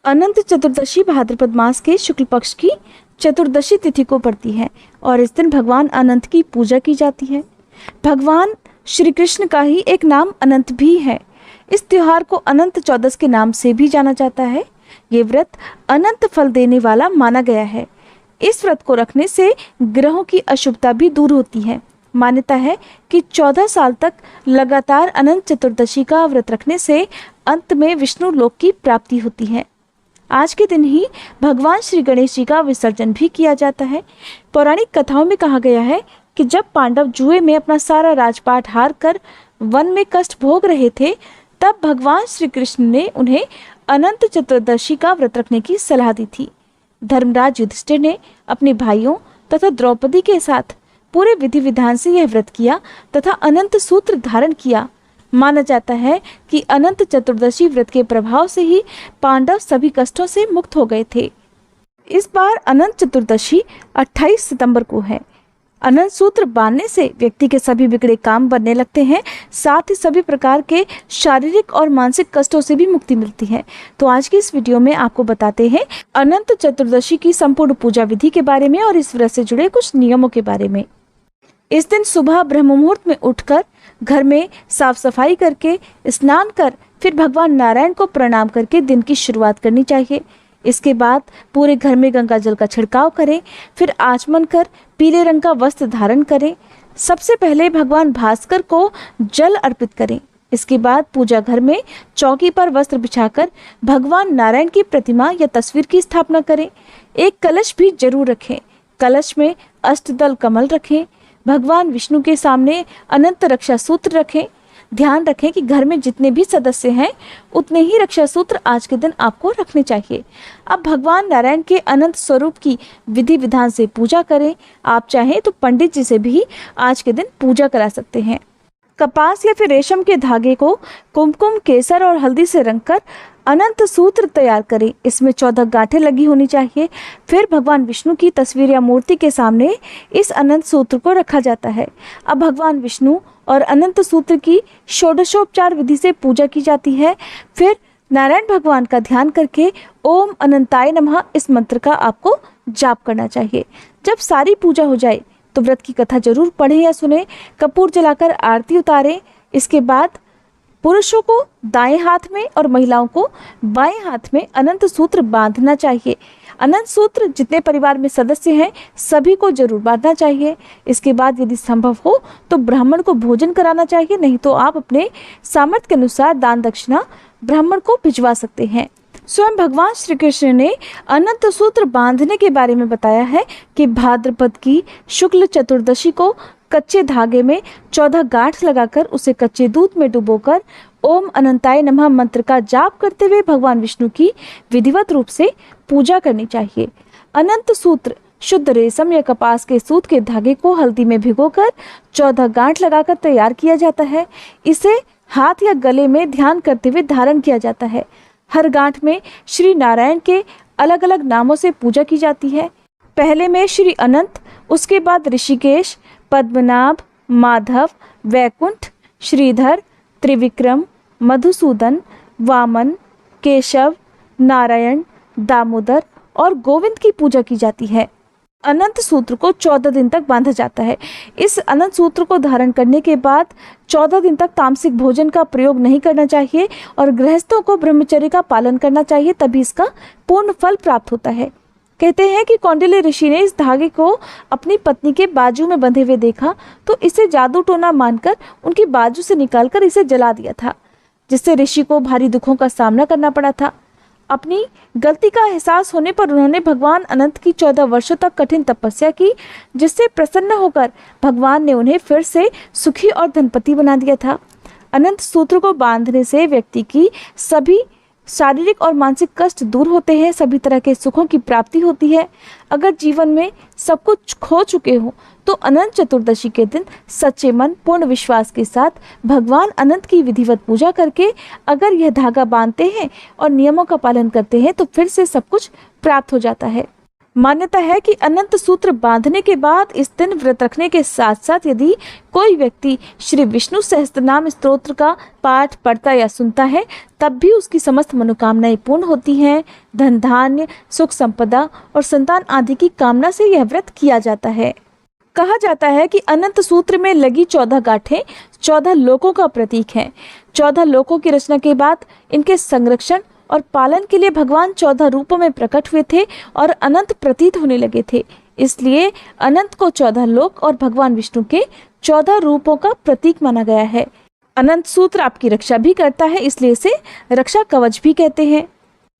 अनंत चतुर्दशी भाद्रपद मास के शुक्ल पक्ष की चतुर्दशी तिथि को पड़ती है और इस दिन भगवान अनंत की पूजा की जाती है। भगवान श्री कृष्ण का ही एक नाम अनंत भी है। इस त्योहार को अनंत चौदस के नाम से भी जाना जाता है। ये व्रत अनंत फल देने वाला माना गया है। इस व्रत को रखने से ग्रहों की अशुभता भी दूर होती है। मान्यता है कि 14 साल तक लगातार अनंत चतुर्दशी का व्रत रखने से अंत में विष्णु लोक की प्राप्ति होती है। आज के दिन ही भगवान श्री गणेश जी का विसर्जन भी किया जाता है। पौराणिक कथाओं में कहा गया है कि जब पांडव जुए में अपना सारा राजपाट हार कर वन में कष्ट भोग रहे थे, तब भगवान श्री कृष्ण ने उन्हें अनंत चतुर्दशी का व्रत रखने की सलाह दी थी। धर्मराज युधिष्ठिर ने अपने भाइयों तथा द्रौपदी के साथ पूरे विधि विधान से यह व्रत किया तथा अनंत सूत्र धारण किया। माना जाता है कि अनंत चतुर्दशी व्रत के प्रभाव से ही पांडव सभी कष्टों से मुक्त हो गए थे। इस बार अनंत चतुर्दशी 28 सितंबर को है। अनंत सूत्र बांधने से व्यक्ति के सभी बिगड़े काम बनने लगते हैं, साथ ही सभी प्रकार के शारीरिक और मानसिक कष्टों से भी मुक्ति मिलती है। तो आज की इस वीडियो में आपको बताते हैं अनंत चतुर्दशी की संपूर्ण पूजा विधि के बारे में और इस व्रत से जुड़े कुछ नियमों के बारे में। इस दिन सुबह ब्रह्म मुहूर्त में उठकर घर में साफ सफाई करके स्नान कर फिर भगवान नारायण को प्रणाम करके दिन की शुरुआत करनी चाहिए। इसके बाद पूरे घर में गंगा जल का छिड़काव करें, फिर आचमन कर पीले रंग का वस्त्र धारण करें। सबसे पहले भगवान भास्कर को जल अर्पित करें। इसके बाद पूजा घर में चौकी पर वस्त्र बिछाकर भगवान नारायण की प्रतिमा या तस्वीर की स्थापना करें। एक कलश भी जरूर रखें। कलश में अष्टदल कमल रखें। भगवान विष्णु के सामने अनंत रक्षा सूत्र रखें। ध्यान रखें कि घर में जितने भी सदस्य हैं उतने ही रक्षा सूत्र आज के दिन आपको रखने चाहिए। अब भगवान नारायण के अनंत स्वरूप की विधि विधान से पूजा करें। आप चाहें तो पंडित जी से भी आज के दिन पूजा करा सकते हैं। कपास या फिर रेशम के धागे को कुमकुम, केसर और हल्दी से रंगकर अनंत सूत्र तैयार करें। इसमें 14 गांठें लगी होनी चाहिए। फिर भगवान विष्णु की तस्वीर या मूर्ति के सामने इस अनंत सूत्र को रखा जाता है। अब भगवान विष्णु और अनंत सूत्र की षोडशोपचार विधि से पूजा की जाती है। फिर नारायण भगवान का ध्यान करके ओम अनंताय नमः इस मंत्र का आपको जाप करना चाहिए। जब सारी पूजा हो जाए तो व्रत की कथा जरूर पढ़ें या सुने। कपूर जलाकर आरती उतारें। इसके बाद पुरुषों को दाएं हाथ में और महिलाओं को बाएं हाथ में अनंत सूत्र बांधना चाहिए। अनंत सूत्र जितने परिवार में सदस्य हैं सभी को जरूर बांधना चाहिए। इसके बाद यदि संभव हो तो ब्राह्मण को भोजन कराना चाहिए, नहीं तो आप अपने सामर्थ्य के अनुसार दान दक्षिणा ब्राह्मण को भिजवा सकते हैं। स्वयं भगवान श्री कृष्ण ने अनंत सूत्र बांधने के बारे में बताया है कि भाद्रपद की शुक्ल चतुर्दशी को कच्चे धागे में 14 गांठ लगाकर उसे कच्चे दूध में डुबोकर ओम अनंताय नमः मंत्र का जाप करते हुए भगवान विष्णु की विधिवत रूप से पूजा करनी चाहिए। अनंत सूत्र शुद्ध रेशम या कपास के सूत के धागे को हल्दी में भिगोकर 14 गांठ लगाकर तैयार किया जाता है। इसे हाथ या गले में ध्यान करते हुए धारण किया जाता है। हर गांठ में श्री नारायण के अलग अलग नामों से पूजा की जाती है। पहले में श्री अनंत, उसके बाद ऋषिकेश, पद्मनाभ, माधव, वैकुंठ, श्रीधर, त्रिविक्रम, मधुसूदन, वामन, केशव, नारायण, दामोदर और गोविंद की पूजा की जाती है। अनंत सूत्र को 14 दिन तक बांधा जाता है। इस अनंत सूत्र को धारण करने के बाद 14 दिन तक तामसिक भोजन का प्रयोग नहीं करना चाहिए और गृहस्थों को ब्रह्मचर्य का पालन करना चाहिए, तभी इसका पूर्ण फल प्राप्त होता है। कहते हैं कि कौंडिल्य ऋषि ने इस धागे को अपनी पत्नी के बाजू में बंधे हुए देखा तो इसे जादू टोना मानकर उनकी बाजू से निकालकर इसे जला दिया था, जिससे ऋषि को भारी दुखों का सामना करना पड़ा था। अपनी गलती का एहसास होने पर उन्होंने भगवान अनंत की 14 वर्षों तक कठिन तपस्या की, जिससे प्रसन्न होकर भगवान ने उन्हें फिर से सुखी और धनपति बना दिया था। अनंत सूत्र को बांधने से व्यक्ति की सभी शारीरिक और मानसिक कष्ट दूर होते हैं, सभी तरह के सुखों की प्राप्ति होती है। अगर जीवन में सब कुछ खो चुके हो तो अनंत चतुर्दशी के दिन सच्चे मन, पूर्ण विश्वास के साथ भगवान अनंत की विधिवत पूजा करके अगर यह धागा बांधते हैं और नियमों का पालन करते हैं तो फिर से सब कुछ प्राप्त हो जाता है। मान्यता है कि अनंत सूत्र बांधने के बाद इस दिन व्रत रखने के साथ साथ यदि कोई व्यक्ति श्री विष्णु सहस्त्रनाम स्तोत्र का पाठ पढ़ता या सुनता है तब भी उसकी समस्त मनोकामनाएं पूर्ण होती हैं। धन धान्य, सुख संपदा और संतान आदि की कामना से यह व्रत किया जाता है। कहा जाता है कि अनंत सूत्र में लगी 14 गांठें 14 लोकों का प्रतीक हैं। 14 लोकों की रचना के बाद इनके संरक्षण और पालन के लिए भगवान 14 रूपों में प्रकट हुए थे और अनंत प्रतीत होने लगे थे। इसलिए अनंत को 14 लोक और भगवान विष्णु के 14 रूपों का प्रतीक माना गया है। अनंत सूत्र आपकी रक्षा भी करता है, इसलिए इसे रक्षा कवच भी कहते हैं।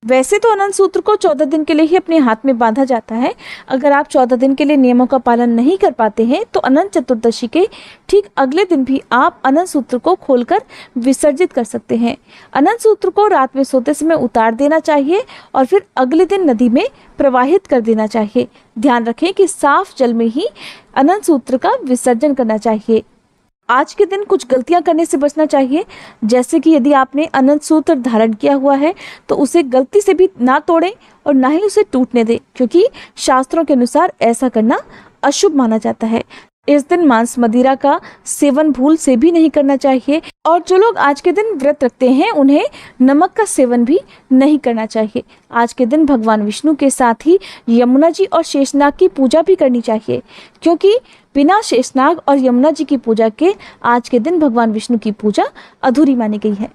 वैसे तो अनंत सूत्र को 14 दिन के लिए ही अपने हाथ में बांधा जाता है। अगर आप 14 दिन के लिए नियमों का पालन नहीं कर पाते हैं तो अनंत चतुर्दशी के ठीक अगले दिन भी आप अनंत सूत्र को खोलकर विसर्जित कर सकते हैं। अनंत सूत्र को रात में सोते समय उतार देना चाहिए और फिर अगले दिन नदी में प्रवाहित कर देना चाहिए। ध्यान रखें कि साफ जल में ही अनंत सूत्र का विसर्जन करना चाहिए। आज के दिन कुछ गलतियां करने से बचना चाहिए, जैसे कि यदि आपने अनंत सूत्र धारण किया हुआ है तो उसे गलती से भी ना तोड़ें और ना ही उसे टूटने दें, क्योंकि शास्त्रों के अनुसार ऐसा करना अशुभ माना जाता है। इस दिन मांस मदिरा का सेवन भूल से भी नहीं करना चाहिए और जो लोग आज के दिन व्रत रखते हैं उन्हें नमक का सेवन भी नहीं करना चाहिए। आज के दिन भगवान विष्णु के साथ ही यमुना जी और शेषनाग की पूजा भी करनी चाहिए, क्योंकि बिना शेषनाग और यमुना जी की पूजा के आज के दिन भगवान विष्णु की पूजा अधूरी मानी गई है।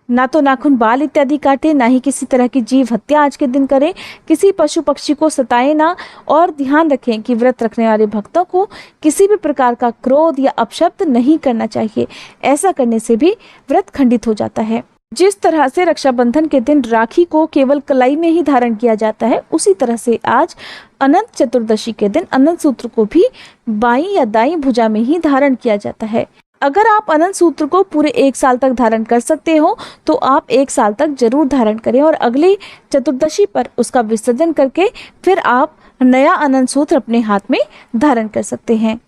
ना तो नाखून, बाल इत्यादि काटे, ना ही किसी तरह की जीव हत्या आज के दिन करें, किसी पशु पक्षी को सताएं ना, और ध्यान रखें कि व्रत रखने वाले भक्तों को किसी भी प्रकार का क्रोध या अपशब्द नहीं करना चाहिए। ऐसा करने से भी व्रत खंडित हो जाता है। जिस तरह से रक्षाबंधन के दिन राखी को केवल कलाई में ही धारण किया जाता है, उसी तरह से आज अनंत चतुर्दशी के दिन अनंत सूत्र को भी बाईं या दाईं भुजा में ही धारण किया जाता है। अगर आप अनंत सूत्र को पूरे 1 साल तक धारण कर सकते हो तो आप 1 साल तक जरूर धारण करें और अगली चतुर्दशी पर उसका विसर्जन करके फिर आप नया अनंत सूत्र अपने हाथ में धारण कर सकते हैं।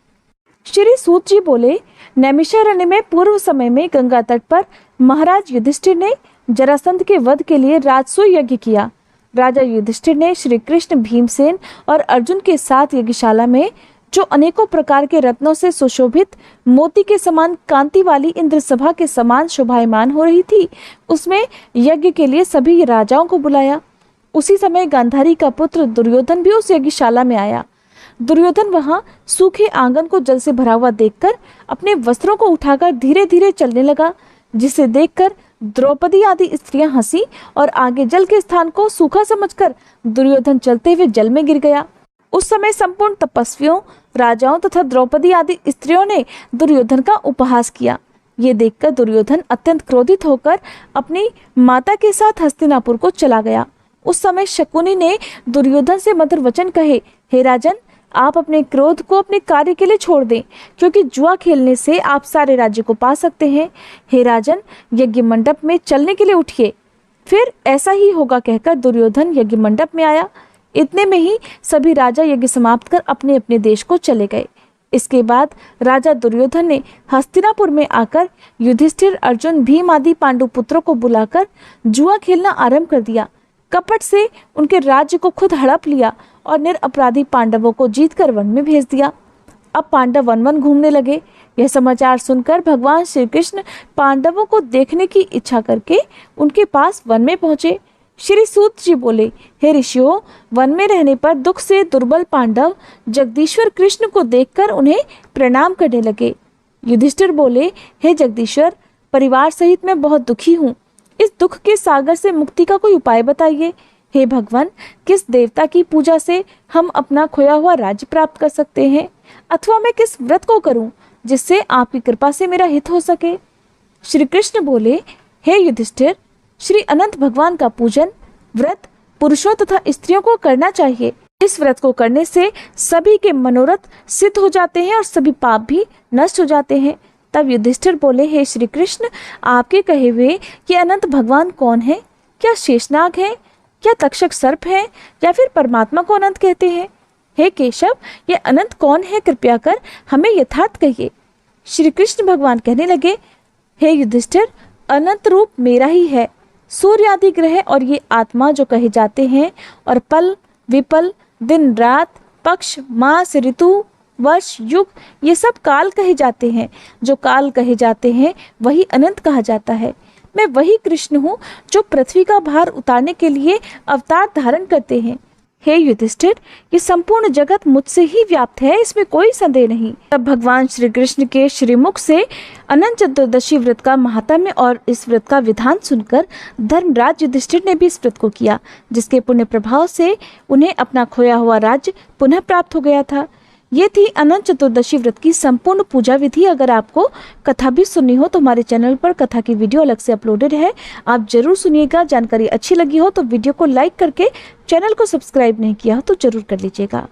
श्री सूत जी बोले, नैमिषारण्य में पूर्व समय में गंगा तट पर महाराज युधिष्ठिर ने जरासंध के वध के लिए राजसूय यज्ञ किया। राजा युधिष्ठिर ने श्री कृष्ण, भीमसेन और अर्जुन के साथ यज्ञशाला में जो अनेकों प्रकार के रत्नों से सुशोभित मोती के समान कांति वाली इंद्र सभा के समान शोभायमान हो रही थी, उसमें यज्ञ के लिए सभी राजाओं को बुलाया। उसी समय गांधारी का पुत्र दुर्योधन भी उस यज्ञशाला में आया। दुर्योधन वहां सूखे आंगन को जल से भरा हुआ देखकर अपने वस्त्रों को उठाकर धीरे धीरे चलने लगा, जिसे देखकर द्रौपदी आदि स्त्रियां हंसी और आगे जल के स्थान को सूखा समझकर दुर्योधन चलते हुए जल में गिर गया। उस समय संपूर्ण तपस्वियों, राजाओं तथा द्रौपदी आदि स्त्रियों ने दुर्योधन का उपहास किया। ये देखकर दुर्योधन अत्यंत क्रोधित होकर अपनी माता के साथ हस्तिनापुर को चला गया। उस समय शकुनी ने दुर्योधन से मधुर वचन कहे, हे राजन, आप अपने क्रोध को अपने कार्य के लिए छोड़ दें, क्योंकि जुआ खेलने से आप सारे राज्य को पा सकते हैं। हे राजन, यज्ञ मंडप में चलने के लिए उठिए। फिर ऐसा ही होगा कहकर दुर्योधन यज्ञ मंडप में आया। इतने में ही सभी राजा यज्ञ समाप्त कर अपने अपने देश को चले गए। इसके बाद राजा दुर्योधन ने हस्तिनापुर में आकर युधिष्ठिर, अर्जुन, भीम आदि पांडु पुत्रों को बुलाकर जुआ खेलना आरंभ कर दिया। कपट से उनके राज्य को खुद हड़प लिया और निरपराधी पांडवों को जीतकर वन में भेज दिया। अब पांडव वन वन घूमने लगे। यह समाचार सुनकर भगवान श्री कृष्ण पांडवों को देखने की इच्छा करके उनके पास वन में पहुंचे। श्री सूत जी बोले, हे ऋषियों, वन में रहने पर दुख से दुर्बल पांडव जगदीश्वर कृष्ण को देखकर उन्हें प्रणाम करने लगे। युधिष्ठिर बोले, हे जगदीश्वर, परिवार सहित मैं बहुत दुखी हूँ। इस दुख के सागर से मुक्ति का कोई उपाय बताइए। हे भगवान, किस देवता की पूजा से हम अपना खोया हुआ राज्य प्राप्त कर सकते हैं, अथवा मैं किस व्रत को करूं जिससे आपकी कृपा से मेरा हित हो सके। श्री कृष्ण बोले, हे युधिष्ठिर, श्री अनंत भगवान का पूजन व्रत पुरुषों तथा स्त्रियों को करना चाहिए। इस व्रत को करने से सभी के मनोरथ सिद्ध हो जाते हैं और सभी पाप भी नष्ट हो जाते हैं। तब युधिष्ठिर बोले, हे श्री कृष्ण, आपके कहे हुए कि अनंत भगवान कौन है? क्या शेषनाग है, क्या तक्षक सर्प है, या फिर परमात्मा को अनंत कहते हैं? हे केशव, ये अनंत कौन है? कृपया कर हमें यथार्थ कहिए। श्री कृष्ण भगवान कहने लगे, हे युधिष्ठिर, अनंत रूप मेरा ही है। सूर्य आदि ग्रह और ये आत्मा जो कहे जाते हैं और पल, विपल, दिन रात, पक्ष, मास, ऋतु, वर्ष, युग, ये सब काल कहे जाते हैं। जो काल कहे जाते हैं वही अनंत कहा जाता है। मैं वही कृष्ण हूँ जो पृथ्वी का भार उतारने के लिए अवतार धारण करते हैं। हे युधिष्ठिर, ये संपूर्ण जगत मुझसे ही व्याप्त है, इसमें कोई संदेह नहीं। तब भगवान श्री कृष्ण के श्रीमुख से अनंत चतुर्दशी व्रत का महात्म्य और इस व्रत का विधान सुनकर धर्मराज युधिष्ठिर ने भी इस व्रत को किया, जिसके पुण्य प्रभाव से उन्हें अपना खोया हुआ राज्य पुनः प्राप्त हो गया था। ये थी अनंत चतुर्दशी व्रत की संपूर्ण पूजा विधि। अगर आपको कथा भी सुननी हो तो हमारे चैनल पर कथा की वीडियो अलग से अपलोडेड है, आप जरूर सुनिएगा। जानकारी अच्छी लगी हो तो वीडियो को लाइक करके, चैनल को सब्सक्राइब नहीं किया हो तो जरूर कर लीजिएगा।